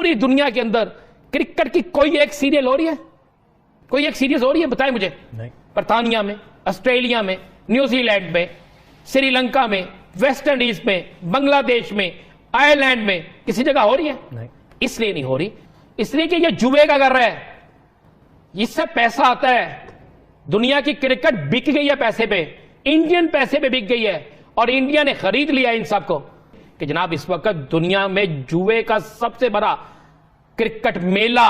पूरी दुनिया के अंदर क्रिकेट की कोई एक सीरियल हो रही है? कोई एक सीरीज हो रही है? बताएं मुझे। नहीं। बर्तानिया में, ऑस्ट्रेलिया में, न्यूजीलैंड में, श्रीलंका में, वेस्ट इंडीज में, बांग्लादेश में, आयरलैंड में किसी जगह हो रही है? नहीं। इसलिए नहीं हो रही, इसलिए कि ये जुए का कर रहा है, इससे पैसा आता है। दुनिया की क्रिकेट बिक गई है पैसे पे, इंडियन पैसे पे बिक गई है, और इंडिया ने खरीद लिया इन सबको कि जनाब इस वक्त दुनिया में जुए का सबसे बड़ा क्रिकेट मेला,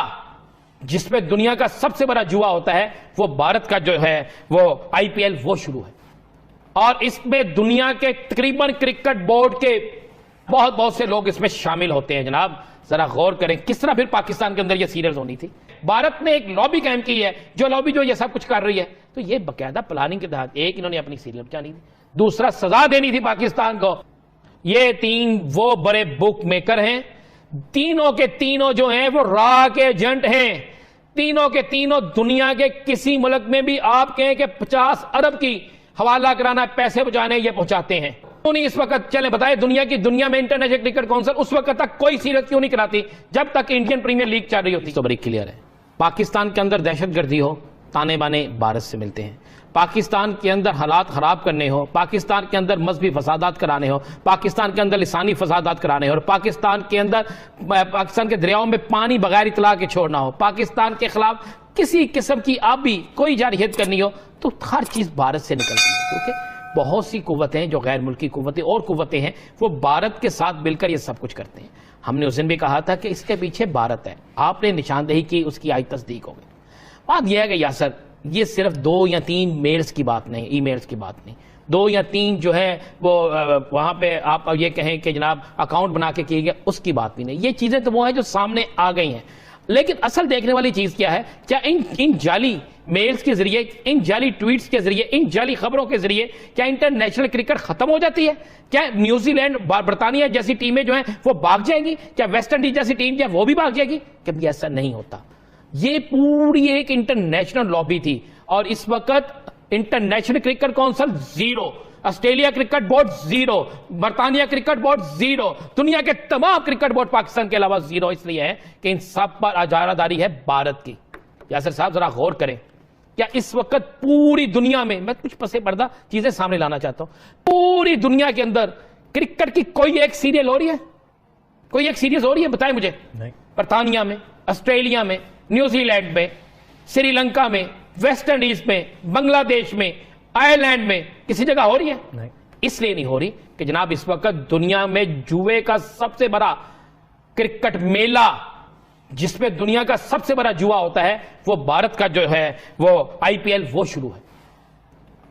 जिसमें दुनिया का सबसे बड़ा जुआ होता है, वो भारत का जो है वो आईपीएल वो शुरू है। और इसमें दुनिया के तकरीबन क्रिकेट बोर्ड के बहुत से लोग इसमें शामिल होते हैं। जनाब जरा गौर करें किस तरह फिर पाकिस्तान के अंदर ये सीरीज होनी थी। भारत ने एक लॉबी कायम की है, जो लॉबी जो ये सब कुछ कर रही है, तो ये बकायदा प्लानिंग के तहत एक इन्होंने अपनी सीरीज बचानी थी, दूसरा सजा देनी थी पाकिस्तान को। ये तीन वो बड़े बुक मेकर हैं, तीनों के तीनों जो हैं वो रॉ के एजेंट हैं, तीनों के तीनों दुनिया के किसी मुल्क में भी आप कहें कि 50 अरब की हवाला कराना पैसे बचाने ये पहुंचाते हैं। नहीं इस वक्त चले बताए दुनिया में इंटरनेशनल क्रिकेट काउंसिल उस वक्त तक कोई सीरीज क्यों नहीं कराती जब तक इंडियन प्रीमियर लीग चल रही होती। तो बड़ी क्लियर है, पाकिस्तान के अंदर दहशतगर्दी हो, ताने बाने भारत से मिलते हैं। पाकिस्तान के अंदर हालात खराब करने हो, पाकिस्तान के अंदर मजहबी फसादात कराने हो, पाकिस्तान के अंदर लिसानी फसादात कराने हो, और पाकिस्तान के दरियाओं में पानी बगैर इतला के छोड़ना हो, पाकिस्तान के खिलाफ किसी किस्म की आबी कोई जारहियत करनी हो, तो हर चीज भारत से निकलती है। क्योंकि बहुत सी कुव्वतें जो गैर मुल्की कुव्वतें और कुव्वतें हैं वो भारत के साथ मिलकर ये सब कुछ करते हैं। हमने उस दिन भी कहा था कि इसके पीछे भारत है, आपने निशानदेही की, उसकी आज तस्दीक हो गई। बात यह है कि यासर ये सिर्फ 2 या 3 मेल्स की बात नहीं, ईमेल्स की बात नहीं, 2 या 3 जो है वो वहां पे आप ये कहें कि जनाब अकाउंट बना के किए गए, उसकी बात भी नहीं। ये चीजें तो वो है जो सामने आ गई हैं, लेकिन असल देखने वाली चीज क्या है, क्या इन जाली मेल्स के जरिए, इन जाली ट्वीट्स के जरिए, इन जाली खबरों के जरिए क्या इंटरनेशनल क्रिकेट खत्म हो जाती है? क्या न्यूजीलैंड, बर्तानिया जैसी टीमें जो हैं वो भाग जाएंगी? क्या वेस्ट इंडीज जैसी टीम क्या वो भी भाग जाएगी? कभी ऐसा नहीं होता। ये पूरी एक इंटरनेशनल लॉबी थी, और इस वक्त International Cricket Council 0, Australia cricket board 0, बर्तानिया क्रिकेट बोर्ड 0, दुनिया के तमाम क्रिकेट बोर्ड पाकिस्तान के अलावा 0 इसलिए है कि इन सब पर इजारादारी है भारत की। यासर साहब जरा गौर करें, क्या इस वक्त पूरी दुनिया में, मैं कुछ पसे पर्दा चीजें सामने लाना चाहता हूं, पूरी दुनिया के अंदर क्रिकेट की कोई एक सीरियल हो रही है? कोई एक सीरीज हो रही है? बताएं मुझे। नहीं। बर्तानिया में, ऑस्ट्रेलिया में, न्यूजीलैंड में, श्रीलंका में, वेस्ट इंडीज में, बांग्लादेश में, आयरलैंड में किसी जगह हो रही है? नहीं। इसलिए नहीं हो रही कि जनाब इस वक्त दुनिया में जुए का सबसे बड़ा क्रिकेट मेला, जिसमें दुनिया का सबसे बड़ा जुआ होता है, वो भारत का जो है वो आईपीएल वो शुरू है।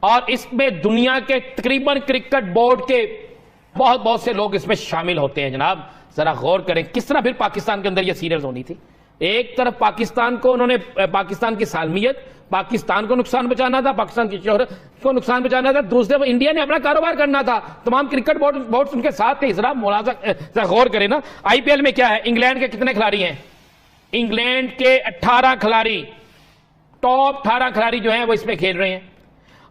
और इसमें दुनिया के तकरीबन क्रिकेट बोर्ड के बहुत से लोग इसमें शामिल होते हैं। जनाब जरा गौर करें किस तरह फिर पाकिस्तान के अंदर ये सीरीज होनी थी। एक तरफ पाकिस्तान को उन्होंने, पाकिस्तान की सालमियत, पाकिस्तान को नुकसान बचाना था, पाकिस्तान की शोहरत को नुकसान बचाना था, दूसरे पर इंडिया ने अपना कारोबार करना था, तमाम क्रिकेट बोर्ड उनके साथ थे। जरा मुलाजा गौर करें ना, आईपीएल में क्या है, इंग्लैंड के कितने खिलाड़ी हैं? इंग्लैंड के 18 खिलाड़ी, टॉप 18 खिलाड़ी जो हैं वो इसमें खेल रहे हैं।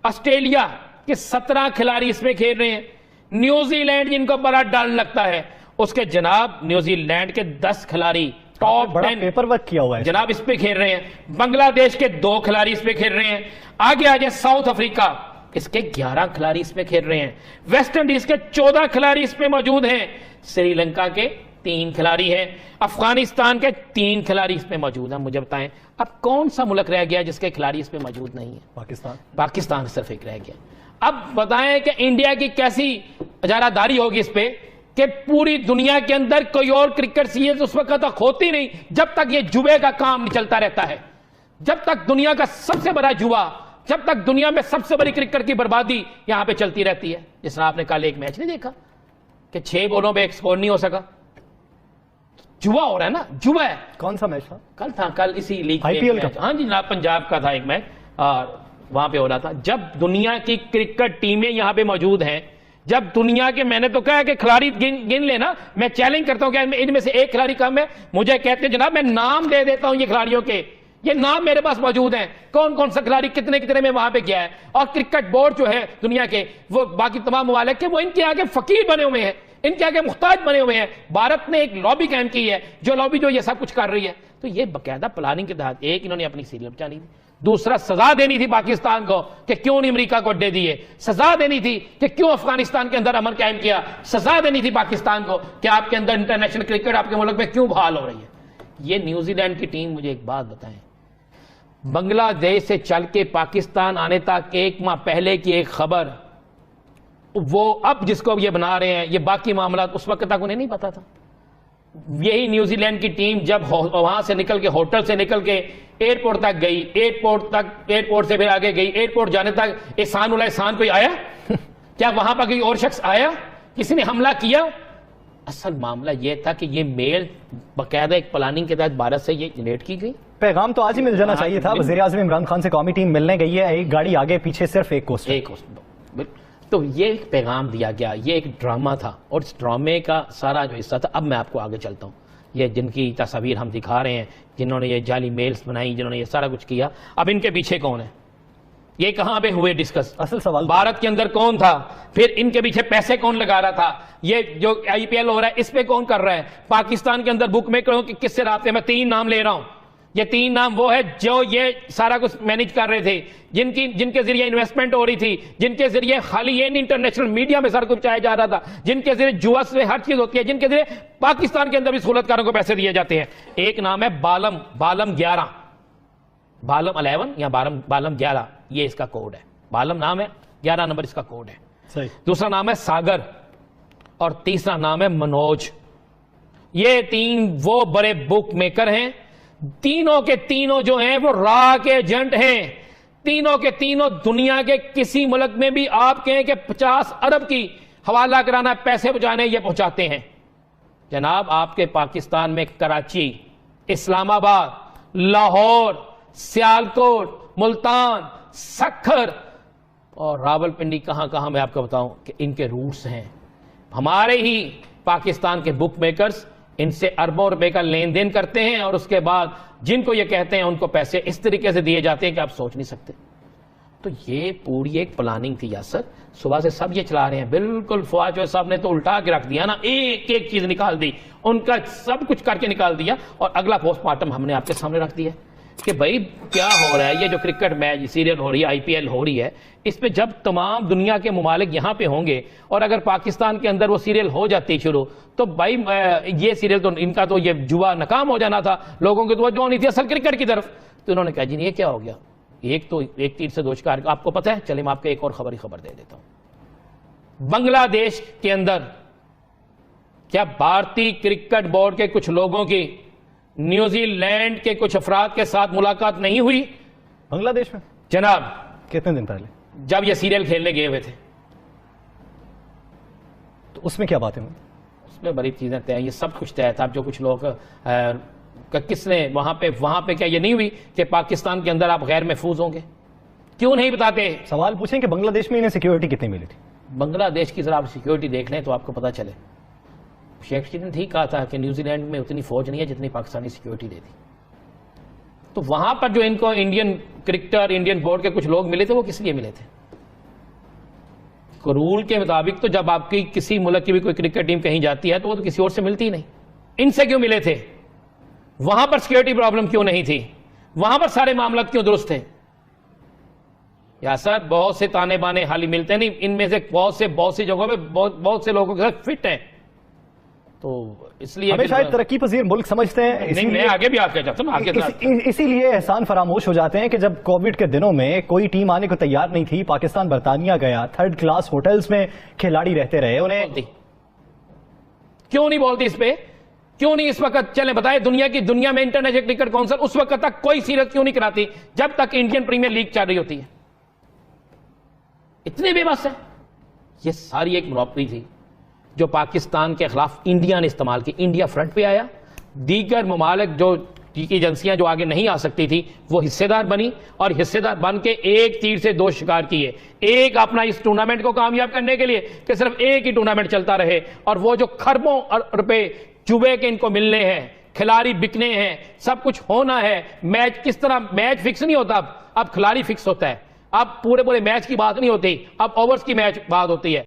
ऑस्ट्रेलिया के 17 खिलाड़ी इसमें खेल रहे हैं। न्यूजीलैंड जिनको बड़ा डर लगता है, उसके जनाब न्यूजीलैंड के 10 खिलाड़ी टॉप 10 पेपर वर्क किया हुआ है जनाब इस पे खेल रहे हैं। बांग्लादेश के 2 खिलाड़ी इस पे खेल रहे हैं। आगे आ जाए साउथ अफ्रीका, इसके 11 खिलाड़ी इसमें खेल रहे हैं। वेस्ट इंडीज के 14 खिलाड़ी इसमें मौजूद हैं। श्रीलंका के 3 खिलाड़ी हैं। अफगानिस्तान के 3 खिलाड़ी इसमें मौजूद हैं। मुझे बताएं अब कौन सा मुल्क रह गया जिसके खिलाड़ी इसमें मौजूद नहीं है? पाकिस्तान सिर्फ एक रह गया। अब बताएं कि इंडिया की कैसी इजारादारी होगी इस पे कि पूरी दुनिया के अंदर कोई और क्रिकेट सीरीज उस वक्त तक होती नहीं जब तक ये जुए का काम चलता रहता है, जब तक दुनिया का सबसे बड़ा जुआ, जब तक दुनिया में सबसे बड़ी क्रिकेट की बर्बादी यहां पे चलती रहती है। जिस तरह आपने कल एक मैच नहीं देखा कि 6 बॉलों पे 1 स्कोर नहीं हो सका, जुआ हो रहा है ना, जुआ है। कौन सा मैच था? कल इसी लीग आईपीएल का। हाँ जी जनाब, पंजाब का था एक मैच, और वहां पे हो रहा था। जब दुनिया की क्रिकेट टीमें यहां पे मौजूद हैं, जब दुनिया के, मैंने तो कहा कि खिलाड़ी गिन लेना, मैं चैलेंज करता हूं कि इनमें से एक खिलाड़ी कम है, मुझे कहते हैं जनाब मैं नाम दे देता हूं ये खिलाड़ियों के, ये नाम मेरे पास मौजूद हैं, कौन कौन सा खिलाड़ी कितने में वहां पे गया है। और क्रिकेट बोर्ड जो है दुनिया के, वो बाकी तमाम ममालिक के, वो इनके आगे फकीर बने हुए हैं, इनके आगे मुख्ताज बने हुए हैं। भारत ने एक लॉबी कायम की है, जो लॉबी जो ये सब कुछ कर रही है। तो ये बाकायदा प्लानिंग के तहत एक इन्होंने अपनी सीरियल बचानी थी, दूसरा सजा देनी थी पाकिस्तान को कि क्यों नहीं अमेरिका को अड्डे दिए, सजा देनी थी कि क्यों अफगानिस्तान के अंदर अमन कायम किया, सजा देनी थी पाकिस्तान को कि आपके अंदर इंटरनेशनल क्रिकेट आपके मुल्क में क्यों बहाल हो रही है। ये न्यूजीलैंड की टीम, मुझे एक बात बताएं, बांग्लादेश से चल के पाकिस्तान आने तक एक माह पहले की एक खबर, वो अब जिसको ये बना रहे हैं, ये बाकी मामला उस वक्त तक उन्हें नहीं पता था। यही न्यूजीलैंड की टीम जब वहां से निकल के, होटल से निकल के एयरपोर्ट तक गई, एयरपोर्ट से फिर आगे गई, एयरपोर्ट जाने तक एहसान उल एहसान कोई आया? क्या वहां पर कोई और शख्स आया? किसी ने हमला किया? असल मामला यह था कि ये मेल बाकायदा एक प्लानिंग के तहत भारत से ये जनरेट की गई। पैगाम तो आज ही मिल जाना चाहिए था। वज़ीर आज़म इमरान खान से कौमी टीम मिलने गई है, एक गाड़ी आगे पीछे, सिर्फ एक कोस्टर। तो ये एक पैगाम दिया गया, ये एक ड्रामा था और इस ड्रामे का सारा जो हिस्सा था। अब मैं आपको आगे चलता हूँ, ये जिनकी तस्वीर हम दिखा रहे हैं, जिन्होंने ये जाली मेल्स बनाई, जिन्होंने ये सारा कुछ किया, अब इनके पीछे कौन है? ये कहां पे हुए डिस्कस? असल सवाल भारत के अंदर कौन था? फिर इनके पीछे पैसे कौन लगा रहा था? ये जो IPL हो रहा है इस पे कौन कर रहा है? पाकिस्तान के अंदर बुक मेकरों के किससे राब्ते? मैं 3 नाम ले रहा हूं। ये 3 नाम वो है जो ये सारा कुछ मैनेज कर रहे थे, जिनके जरिए इन्वेस्टमेंट हो रही थी, जिनके जरिए खाली ये इंटरनेशनल मीडिया में सारा कुछ चाया जा रहा था, जिनके जरिए जुआ से हर चीज होती है, जिनके जरिए पाकिस्तान के अंदर भी सहूलतकारों को पैसे दिए जाते हैं। एक नाम है बालम 11, बालम 11 या बालम 11, ये इसका कोड है। बालम नाम है, 11 नंबर इसका कोड है। सही। दूसरा नाम है सागर और तीसरा नाम है मनोज। ये 3 वो बड़े बुक मेकर हैं। तीनों के तीनों जो हैं वो रॉ के एजेंट हैं। तीनों के तीनों दुनिया के किसी मुल्क में भी आप कहें कि 50 अरब की हवाला कराना, पैसे बचाने, ये पहुंचाते हैं। जनाब आपके पाकिस्तान में कराची, इस्लामाबाद, लाहौर, सियालकोट, मुल्तान, सक्खर और रावलपिंडी, कहां कहां मैं आपको बताऊं कि इनके रूट्स हैं। हमारे ही पाकिस्तान के बुक मेकर्स इनसे अरबों रुपए का लेन देन करते हैं और उसके बाद जिनको ये कहते हैं उनको पैसे इस तरीके से दिए जाते हैं कि आप सोच नहीं सकते। तो ये पूरी एक प्लानिंग थी यासर। सुबह से सब ये चला रहे हैं, बिल्कुल फवाद साहब ने तो उल्टा के रख दिया ना, एक एक चीज निकाल दी, उनका सब कुछ करके निकाल दिया और अगला पोस्टमार्टम हमने आपके सामने रख दिया कि भाई क्या हो रहा है। ये जो क्रिकेट मैच सीरियल हो रही है, IPL हो रही है, इस पे जब तमाम दुनिया के मुमालिक यहां पे होंगे और अगर पाकिस्तान के अंदर वो सीरियल हो जाती शुरू, तो भाई ये सीरियल तो इनका तो ये जुआ नाकाम हो जाना था, लोगों की तवज्जो नहीं थी असल क्रिकेट की तरफ। तो उन्होंने कहा जी ये क्या हो गया, एक तीर से 2 शिकार। आपको पता है, चले मैं आपको एक और खबर दे देता हूं। बांग्लादेश के अंदर क्या भारतीय क्रिकेट बोर्ड के कुछ लोगों की न्यूजीलैंड के कुछ अफराद के साथ मुलाकात नहीं हुई? बांग्लादेश में जनाब कितने दिन पहले, जब ये सीरियल खेलने गए हुए थे। तो उसमें क्या बातें हुई? उसमें बड़ी चीजें तय, ये सब कुछ तय था। जो कुछ लोग किसने वहां पे क्या ये नहीं हुई कि पाकिस्तान के अंदर आप गैर महफूज होंगे? क्यों नहीं बताते? सवाल पूछें कि बांग्लादेश में इन्हें सिक्योरिटी कितनी मिली थी? बांग्लादेश की जरा आप सिक्योरिटी देख लें तो आपको पता चले। शेख ने ठीक कहा था कि न्यूजीलैंड में उतनी फौज नहीं है जितनी पाकिस्तानी सिक्योरिटी देती। तो वहां पर जो इनको इंडियन क्रिकेटर, इंडियन बोर्ड के कुछ लोग मिले थे, वो किस लिए मिले थे? रूल के मुताबिक तो जब आपकी किसी मुल्क की भी कोई क्रिकेट टीम कहीं जाती है तो वो तो किसी और से मिलती ही नहीं। इनसे क्यों मिले थे? वहां पर सिक्योरिटी प्रॉब्लम क्यों नहीं थी? वहां पर सारे मामला क्यों दुरुस्त थे? या सर बहुत से ताने बाने हाली मिलते नहीं, इनमें से बहुत सी जगहों पे बहुत से लोगों के साथ फिट है। तो इसलिए हमें शायद तरक्की पजीर मुल्क समझते हैं। नहीं, मैं आगे भी आपके चाहता हूं। इसीलिए एहसान फरामोश हो जाते हैं कि जब कोविड के दिनों में कोई टीम आने को तैयार नहीं थी, पाकिस्तान बरतानिया गया, 3rd क्लास होटल्स में खिलाड़ी रहते रहे, उन्हें क्यों नहीं बोलती इस पे? क्यों नहीं इस वक्त चले बताए दुनिया में इंटरनेशनल क्रिकेट काउंसिल उस वक्त तक कोई सीरीज क्यों नहीं कराती जब तक इंडियन प्रीमियर लीग चल रही होती है? इतने बेबस है। ये सारी एक मुनाफी थी जो पाकिस्तान के खिलाफ इंडिया ने इस्तेमाल की। इंडिया फ्रंट पे आया, दीगर ममालिक जो की एजेंसियां जो आगे नहीं आ सकती थी वो हिस्सेदार बनी और हिस्सेदार बन के एक तीर से 2 शिकार किए। एक अपना इस टूर्नामेंट को कामयाब करने के लिए कि सिर्फ एक ही टूर्नामेंट चलता रहे और वो जो खरबों रुपए जुए के इनको मिलने हैं, खिलाड़ी बिकने हैं, सब कुछ होना है। मैच किस तरह, मैच फिक्स नहीं होता, अब खिलाड़ी फिक्स होता है। अब पूरे मैच की बात नहीं होती, अब ओवर्स की मैच बात होती है।